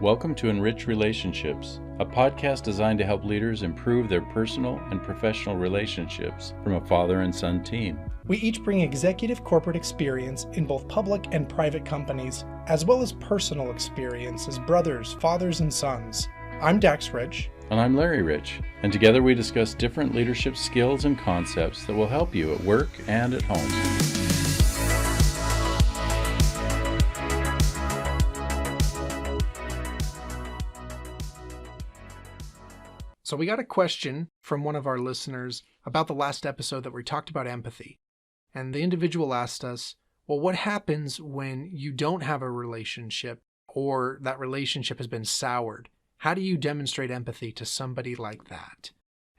Welcome to EnRich Relationships, a podcast designed to help leaders improve their personal and professional relationships from a father and son team. We each bring executive corporate experience in both public and private companies, as well as personal experience as brothers, fathers, and sons. I'm Dax Rich. And I'm Larry Rich, and together we discuss different leadership skills and concepts that will help you at work and at home. So we got a question from one of our listeners about the last episode that we talked about empathy. And the individual asked us, well, what happens when you don't have a relationship or that relationship has been soured? How do you demonstrate empathy to somebody like that?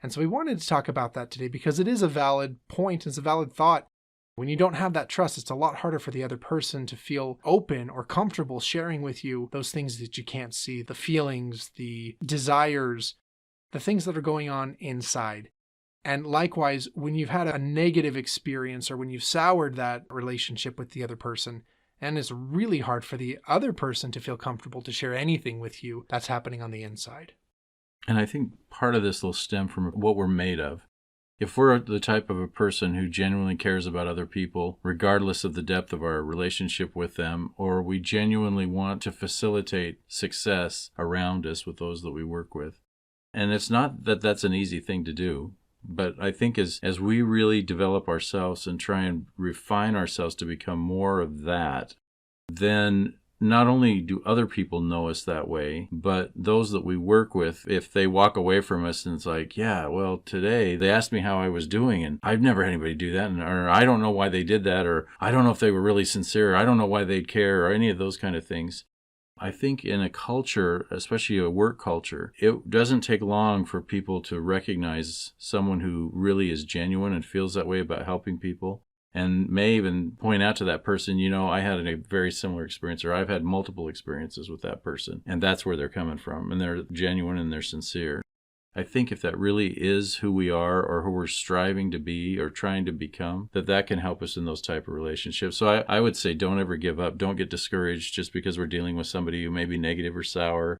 And so we wanted to talk about that today because it is a valid point, it's a valid thought. When you don't have that trust, it's a lot harder for the other person to feel open or comfortable sharing with you those things that you can't see, the feelings, the desires, the things that are going on inside. And likewise, when you've had a negative experience or when you've soured that relationship with the other person, and it's really hard for the other person to feel comfortable to share anything with you that's happening on the inside. And I think part of this will stem from what we're made of. If we're the type of a person who genuinely cares about other people, regardless of the depth of our relationship with them, or we genuinely want to facilitate success around us with those that we work with. And it's not that that's an easy thing to do, but I think as we really develop ourselves and try and refine ourselves to become more of that, then not only do other people know us that way, but those that we work with, if they walk away from us and it's like, yeah, well, today they asked me how I was doing, and I've never had anybody do that, or I don't know why they did that, or I don't know if they were really sincere, or I don't know why they'd care, or any of those kind of things. I think in a culture, especially a work culture, it doesn't take long for people to recognize someone who really is genuine and feels that way about helping people, and may even point out to that person, you know, I had a very similar experience, or I've had multiple experiences with that person, and that's where they're coming from, and they're genuine and they're sincere. I think if that really is who we are or who we're striving to be or trying to become, that can help us in those type of relationships. So I would say don't ever give up. Don't get discouraged just because we're dealing with somebody who may be negative or sour.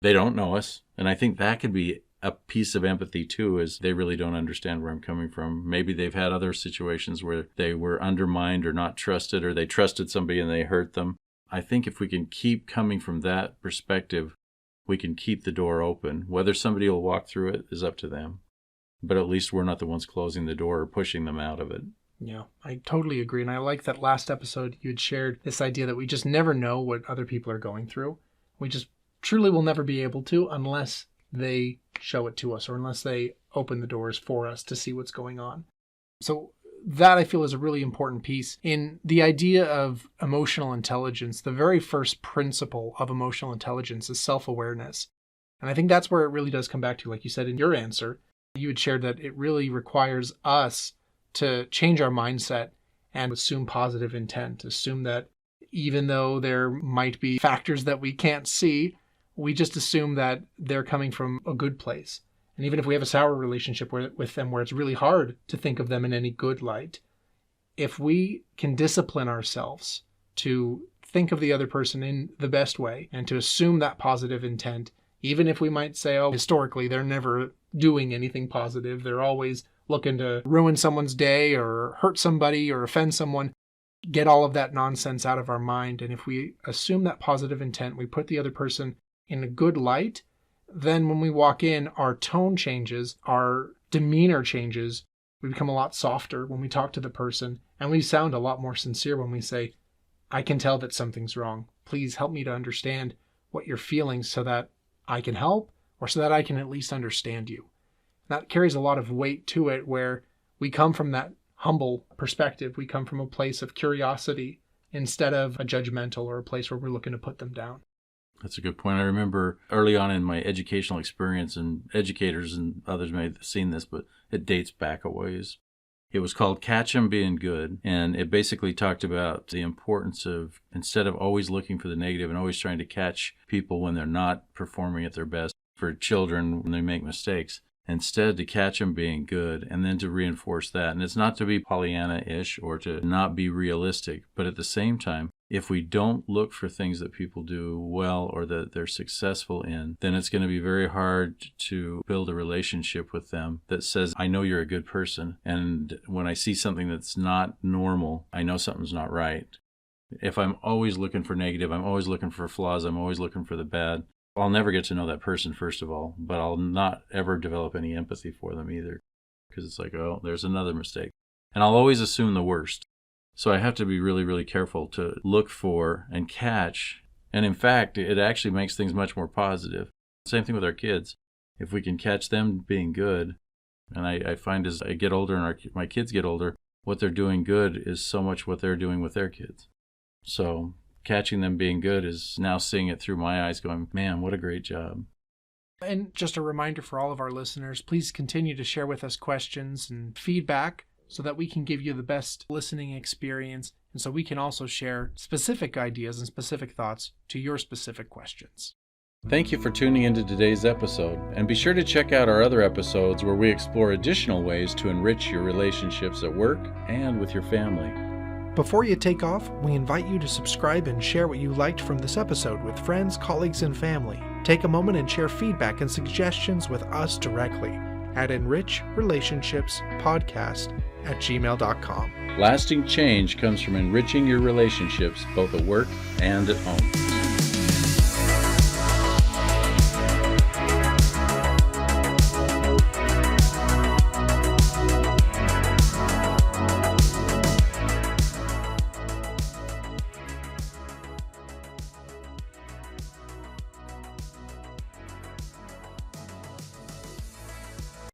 They don't know us. And I think that could be a piece of empathy too, is they really don't understand where I'm coming from. Maybe they've had other situations where they were undermined or not trusted, or they trusted somebody and they hurt them. I think if we can keep coming from that perspective, we can keep the door open. Whether somebody will walk through it is up to them. But at least we're not the ones closing the door or pushing them out of it. Yeah, I totally agree. And I like that last episode you had shared this idea that we just never know what other people are going through. We just truly will never be able to unless they show it to us or unless they open the doors for us to see what's going on. So that I feel is a really important piece in the idea of emotional intelligence. The very first principle of emotional intelligence is self-awareness. And I think that's where it really does come back to, like you said in your answer, you had shared that it really requires us to change our mindset and assume positive intent, assume that even though there might be factors that we can't see, we just assume that they're coming from a good place. And even if we have a sour relationship with them where it's really hard to think of them in any good light, if we can discipline ourselves to think of the other person in the best way and to assume that positive intent, even if we might say, oh, historically, they're never doing anything positive. They're always looking to ruin someone's day or hurt somebody or offend someone. Get all of that nonsense out of our mind. And if we assume that positive intent, we put the other person in a good light, then when we walk in, our tone changes, our demeanor changes. We become a lot softer when we talk to the person, and we sound a lot more sincere when we say, I can tell that something's wrong. Please help me to understand what you're feeling so that I can help, or so that I can at least understand you. That carries a lot of weight to it, where we come from that humble perspective. We come from a place of curiosity instead of a judgmental or a place where we're looking to put them down. That's a good point. I remember early on in my educational experience, and educators and others may have seen this, but it dates back a ways. It was called Catch 'em Being Good, and it basically talked about the importance of, instead of always looking for the negative and always trying to catch people when they're not performing at their best, for children when they make mistakes, instead to catch them being good and then to reinforce that. And it's not to be Pollyanna-ish or to not be realistic, but at the same time, If we don't look for things that people do well or that they're successful in, then it's going to be very hard to build a relationship with them that says, I know you're a good person. And when I see something that's not normal, I know something's not right. If I'm always looking for negative, I'm always looking for flaws, I'm always looking for the bad, I'll never get to know that person, first of all, but I'll not ever develop any empathy for them either. Because it's like, oh, there's another mistake. And I'll always assume the worst. So I have to be really, really careful to look for and catch. And in fact, it actually makes things much more positive. Same thing with our kids. If we can catch them being good, and I find as I get older and my kids get older, what they're doing good is so much what they're doing with their kids. So catching them being good is now seeing it through my eyes going, man, what a great job. And just a reminder for all of our listeners, please continue to share with us questions and feedback so that we can give you the best listening experience, and so we can also share specific ideas and specific thoughts to your specific questions. Thank you for tuning into today's episode, and be sure to check out our other episodes where we explore additional ways to enrich your relationships at work and with your family. Before you take off, we invite you to subscribe and share what you liked from this episode with friends, colleagues, and family. Take a moment and share feedback and suggestions with us directly at enrichrelationshipspodcast@gmail.com. Lasting change comes from enriching your relationships both at work and at home.